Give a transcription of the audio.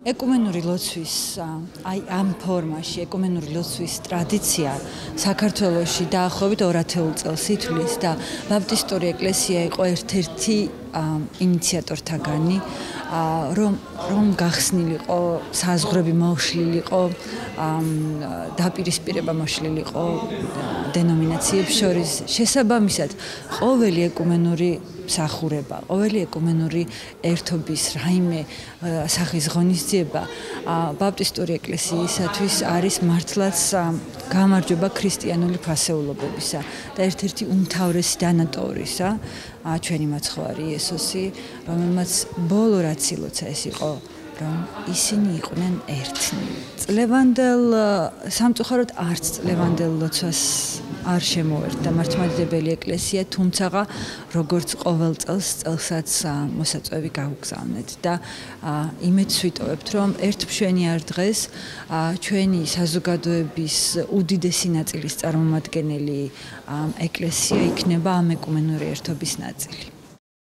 ეკუმენური ლოცვის აი ამ ფორმაში ეკუმენური ლოცვის ტრადიცია საქართველოში დაახლოებით 2000 წელს ითვლის და ბაპტისტური ეკლესია იყო ერთ-ერთი ინიციატორთაგანი რომ გახსნილიყო საზღვრები მოშლილიყო დაპირისპირება მოშლილიყო დენომინაციებს შორის შესაბამისად ყოველი ეკუმენური მსახურება, ყოველი ეკუმენური ერთობის რაიმე სახის ღონისძიება ბაპტისტური ეკლესიისათვის არის მართლაც გამარჯვება ქრისტიანული ფასეულობებისა და ერთ-ერთი უმთავრესი დანატოვრისა ჩვენი მაცხოვარი იესოსი, რომელმაც ბოლო რაც ილოცა ეს იყო, რომ ისინი იყვნენ ერთნი. წლევანდელ სამწუხაროდ არც წლევანდელ ლოცვას არ შემოერთა მართლმადიდებელი ეკლესია, თუმცა როგორც ყოველ წელს წელსაც მოსაწვევი გავგზავნეთ და იმედს ვიტოვებთ, რომ ერთმშვენიარ დღეს ჩვენი საზოგადოების უდიდესი ნაწილის წარმომადგენელი ეკლესია იქნება ამ ეკუმენური ერთობის ნაწილი.